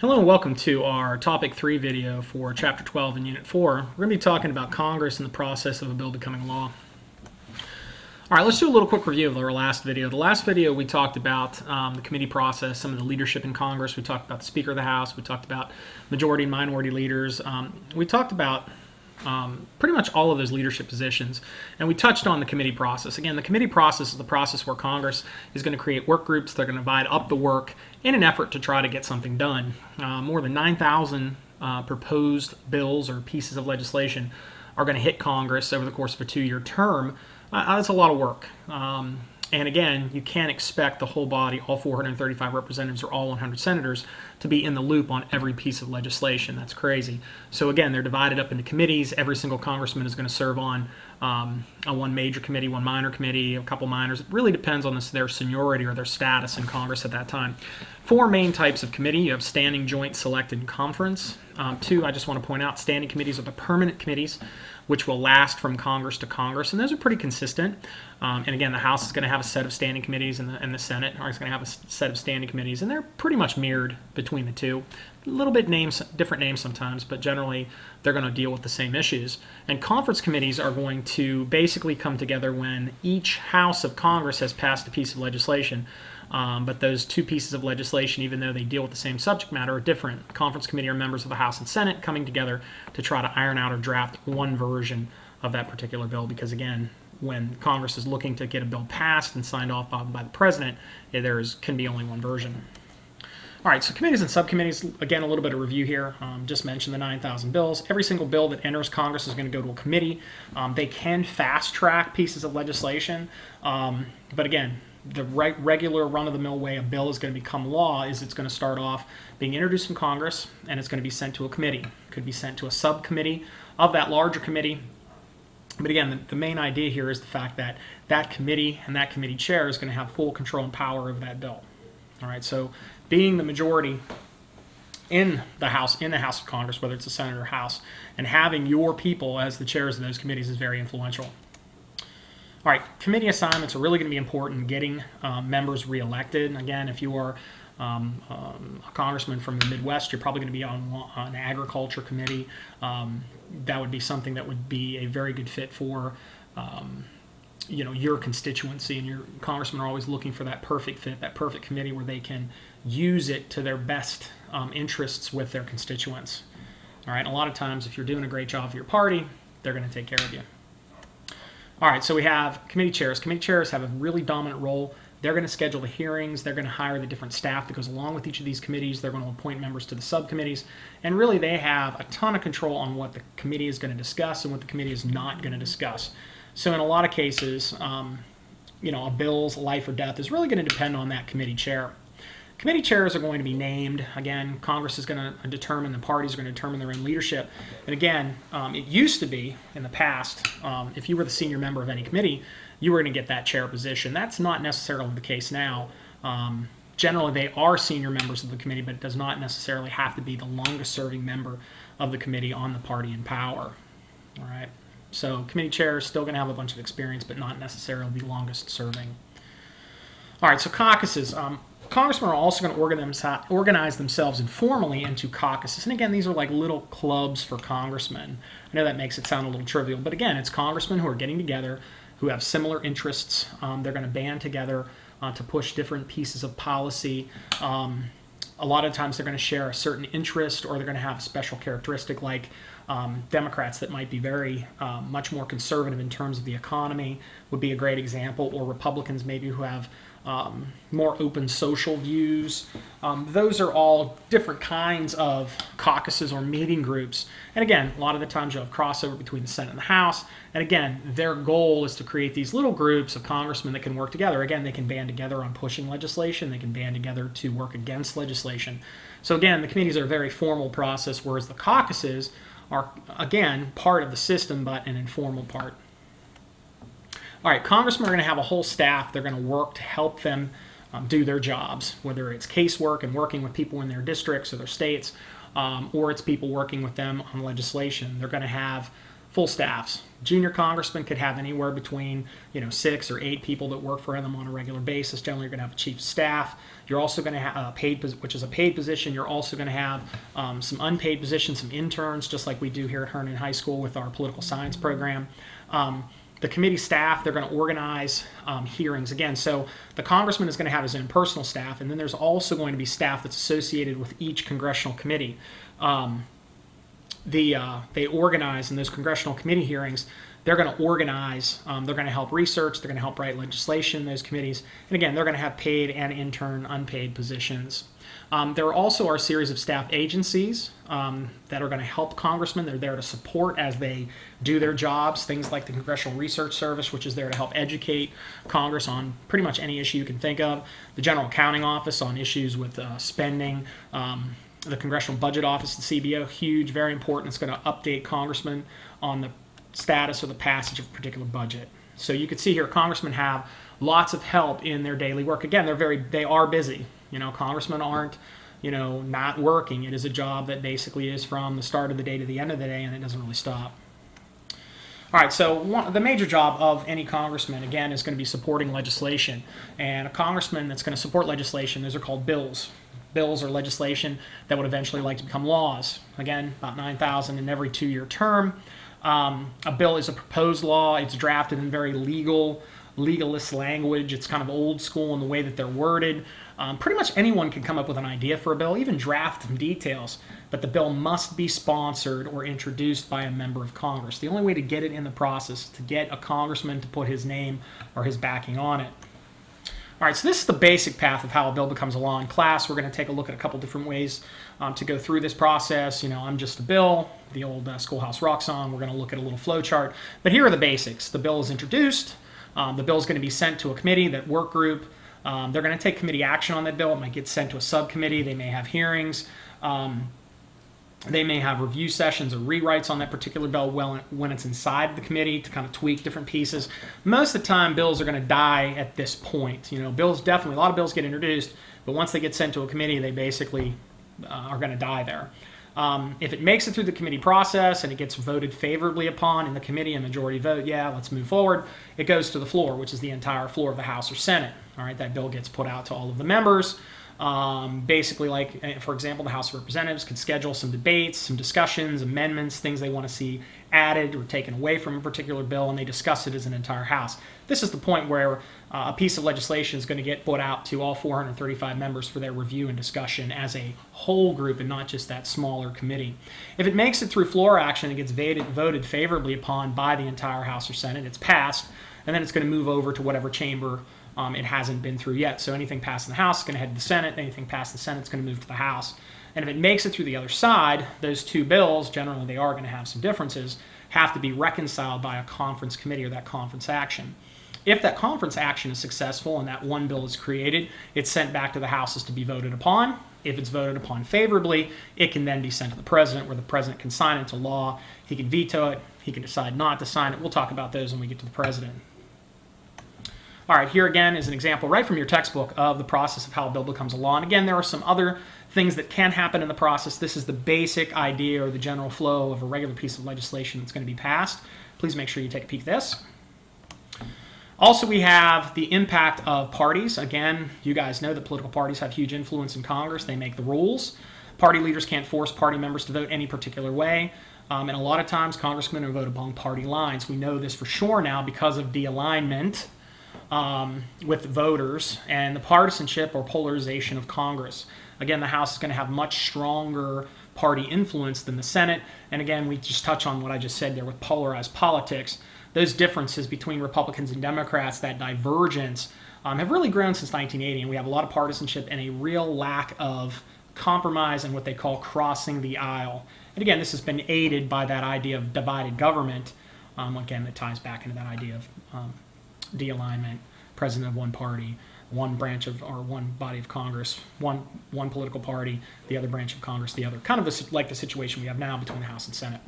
Hello and welcome to our Topic 3 video for Chapter 12 in Unit 4. We're going to be talking about Congress and the process of a bill becoming law. All right, let's do a little quick review of our last video. The last video we talked about the committee process, some of the leadership in Congress. We talked about the Speaker of the House. We talked about majority and minority leaders. We talked about pretty much all of those leadership positions, and we touched on the committee process. Again, the committee process is the process where Congress is going to create work groups. They're going to divide up the work in an effort to try to get something done. More than 9,000 proposed bills or pieces of legislation are going to hit Congress over the course of a 2-year term. That's a lot of work. And again, you can't expect the whole body, all 435 representatives or all 100 senators, to be in the loop on every piece of legislation. That's crazy. So again, they're divided up into committees. Every single congressman is going to serve on one major committee, one minor committee, a couple minors. It really depends on their seniority or their status in Congress at that time. 4 main types of committee. You have standing, joint, select, and conference. 2, I just want to point out, standing committees are the permanent committees, which will last from Congress to Congress, and those are pretty consistent. And again, the House is going to have a set of standing committees, and the Senate is going to have a set of standing committees, and they're pretty much mirrored between the two. A little bit different names sometimes, but generally they're going to deal with the same issues. And conference committees are going to basically come together when each House of Congress has passed a piece of legislation. But those 2 pieces of legislation, even though they deal with the same subject matter, are different. Conference committee are members of the House and Senate coming together to try to iron out or draft one version of that particular bill, because again, when Congress is looking to get a bill passed and signed off by the President, can be only one version. All right, so committees and subcommittees, again, a little bit of review here. Just mentioned the 9,000 bills. Every single bill that enters Congress is going to go to a committee. They can fast-track pieces of legislation, but again, the regular run-of-the-mill way a bill is going to become law is it's going to start off being introduced in Congress, and it's going to be sent to a committee. It could be sent to a subcommittee of that larger committee. But again, the main idea here is the fact that that committee and that committee chair is going to have full control and power over that bill. All right, so being the majority in the House of Congress, whether it's the Senate or House, and having your people as the chairs of those committees is very influential. All right, committee assignments are really going to be important in getting members reelected. Again, if you are a congressman from the Midwest, you're probably going to be on an agriculture committee. That would be something that would be a very good fit for your constituency, and your congressmen are always looking for that perfect fit, that perfect committee where they can use it to their best interests with their constituents. All right, a lot of times if you're doing a great job for your party, they're going to take care of you. All right, so we have committee chairs. Committee chairs have a really dominant role. They're going to schedule the hearings. They're going to hire the different staff that goes along with each of these committees. They're going to appoint members to the subcommittees. And really, they have a ton of control on what the committee is going to discuss and what the committee is not going to discuss. So in a lot of cases, a bill's life or death is really going to depend on that committee chair. Committee chairs are going to be named. Again, Congress is going to determine, the parties are going to determine their own leadership. And again, it used to be, in the past, if you were the senior member of any committee, you were going to get that chair position. That's not necessarily the case now. Generally, they are senior members of the committee, but it does not necessarily have to be the longest serving member of the committee on the party in power. All right. So committee chair is still going to have a bunch of experience, but not necessarily the longest serving. All right, so caucuses. Congressmen are also going to organize themselves informally into caucuses. And again, these are like little clubs for congressmen. I know that makes it sound a little trivial, but again, it's congressmen who are getting together, who have similar interests. They're going to band together to push different pieces of policy. A lot of times they're going to share a certain interest, or they're going to have a special characteristic, like Democrats that might be very much more conservative in terms of the economy would be a great example, or Republicans maybe who have more open social views. Those are all different kinds of caucuses or meeting groups. And again, a lot of the times you'll have crossover between the Senate and the House. And again, their goal is to create these little groups of congressmen that can work together. Again, they can band together on pushing legislation. They can band together to work against legislation. So again, the committees are a very formal process, whereas the caucuses are, again, part of the system, but an informal part. All right, congressmen are going to have a whole staff. They're going to work to help them do their jobs, whether it's casework and working with people in their districts or their states, or it's people working with them on legislation. They're going to have full staffs. Junior congressmen could have anywhere between 6 or 8 people that work for them on a regular basis. Generally, you're going to have a chief of staff. You're also going to have which is a paid position. You're also going to have some unpaid positions, some interns, just like we do here at Herndon High School with our political science program. The committee staff, they're going to organize hearings. Again, so the congressman is going to have his own personal staff, and then there's also going to be staff that's associated with each congressional committee. They organize in those congressional committee hearings. They're going to organize, they're going to help research, they're going to help write legislation in those committees. And again, they're going to have paid and intern unpaid positions. There also are a series of staff agencies that are going to help congressmen. They're there to support as they do their jobs, things like the Congressional Research Service, which is there to help educate Congress on pretty much any issue you can think of. The General Accounting Office on issues with spending. The Congressional Budget Office, the CBO, huge, very important. It's going to update congressmen on the status or the passage of a particular budget. So you can see here, congressmen have lots of help in their daily work. Again, they are busy. Congressmen aren't, not working. It is a job that basically is from the start of the day to the end of the day, and it doesn't really stop. All right, so the major job of any congressman, again, is going to be supporting legislation. And a congressman that's going to support legislation, those are called bills. Bills are legislation that would eventually like to become laws. Again, about 9,000 in every 2-year term. A bill is a proposed law. It's drafted in very legalist language. It's kind of old school in the way that they're worded. Pretty much anyone can come up with an idea for a bill, even draft some details, but the bill must be sponsored or introduced by a member of Congress. The only way to get it in the process is to get a congressman to put his name or his backing on it. All right, so this is the basic path of how a bill becomes a law. In class, we're going to take a look at a couple different ways to go through this process. I'm just a bill, the old Schoolhouse Rock song. We're going to look at a little flow chart. But here are the basics. The bill is introduced. The bill is going to be sent to a committee, that work group. They're going to take committee action on that bill. It might get sent to a subcommittee. They may have hearings. They may have review sessions or rewrites on that particular bill when it's inside the committee to kind of tweak different pieces. Most of the time, bills are going to die at this point. Bills definitely, a lot of bills get introduced, but once they get sent to a committee, they basically are going to die there. If it makes it through the committee process and it gets voted favorably upon in the committee, a majority vote, yeah, let's move forward, it goes to the floor, which is the entire floor of the House or Senate. All right, that bill gets put out to all of the members. Basically, like, for example, the House of Representatives could schedule some debates, some discussions, amendments, things they want to see added or taken away from a particular bill, and they discuss it as an entire House. This is the point where a piece of legislation is going to get put out to all 435 members for their review and discussion as a whole group and not just that smaller committee. If it makes it through floor action and gets voted favorably upon by the entire House or Senate, it's passed, and then it's going to move over to whatever chamber it hasn't been through yet. So anything passed in the House is going to head to the Senate. Anything passed in the Senate is going to move to the House. And if it makes it through the other side, those two bills, generally they are going to have some differences, have to be reconciled by a conference committee or that conference action. If that conference action is successful and that one bill is created, it's sent back to the Houses to be voted upon. If it's voted upon favorably, it can then be sent to the President, where the President can sign it into law. He can veto it. He can decide not to sign it. We'll talk about those when we get to the President. All right, here again is an example right from your textbook of the process of how a bill becomes a law. And again, there are some other things that can happen in the process. This is the basic idea or the general flow of a regular piece of legislation that's going to be passed. Please make sure you take a peek at this. Also, we have the impact of parties. Again, you guys know that political parties have huge influence in Congress. They make the rules. Party leaders can't force party members to vote any particular way. And a lot of times, congressmen are voted along party lines. We know this for sure now because of de-alignment with voters and the partisanship or polarization of Congress. Again, the House is going to have much stronger party influence than the Senate. And again, we just touch on what I just said there with polarized politics. Those differences between Republicans and Democrats, that divergence, have really grown since 1980. And we have a lot of partisanship and a real lack of compromise and what they call crossing the aisle. And again, this has been aided by that idea of divided government. Again, that ties back into that idea of de-alignment, president of one party, one branch of, or one body of Congress, one political party, the other branch of Congress, the other. Kind of like the situation we have now between the House and Senate.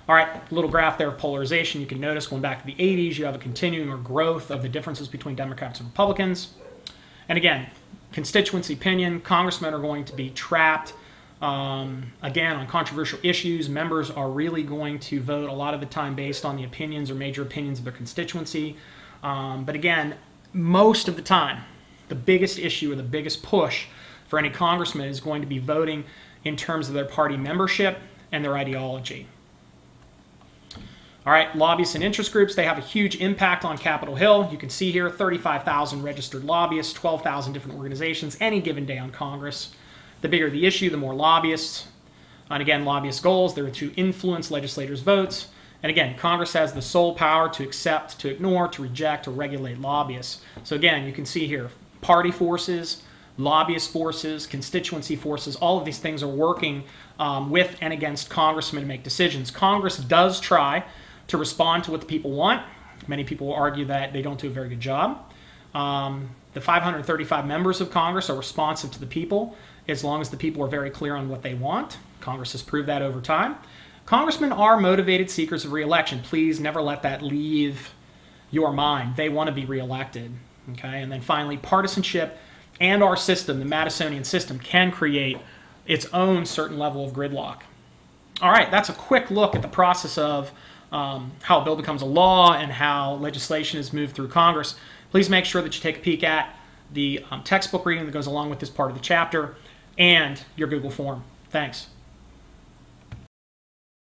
All right, little graph there of polarization. You can notice going back to the 80s, you have a continuing or growth of the differences between Democrats and Republicans. And again, constituency opinion, congressmen are going to be trapped Again, on controversial issues, members are really going to vote a lot of the time based on the opinions or major opinions of their constituency. But again, most of the time, the biggest issue or the biggest push for any congressman is going to be voting in terms of their party membership and their ideology. All right, lobbyists and interest groups, they have a huge impact on Capitol Hill. You can see here 35,000 registered lobbyists, 12,000 different organizations, any given day on Congress. The bigger the issue, the more lobbyists. And again, lobbyist goals, they're to influence legislators' votes. And again, Congress has the sole power to accept, to ignore, to reject, or regulate lobbyists. So again, you can see here, party forces, lobbyist forces, constituency forces, all of these things are working with and against congressmen to make decisions. Congress does try to respond to what the people want. Many people will argue that they don't do a very good job. The 535 members of Congress are responsive to the people as long as the people are very clear on what they want. Congress has proved that over time. Congressmen are motivated seekers of re-election. Please never let that leave your mind. They want to be re-elected. Okay? And then finally, partisanship and our system, the Madisonian system, can create its own certain level of gridlock. All right, that's a quick look at the process of how a bill becomes a law and how legislation is moved through Congress. Please make sure that you take a peek at the textbook reading that goes along with this part of the chapter and your Google form. Thanks.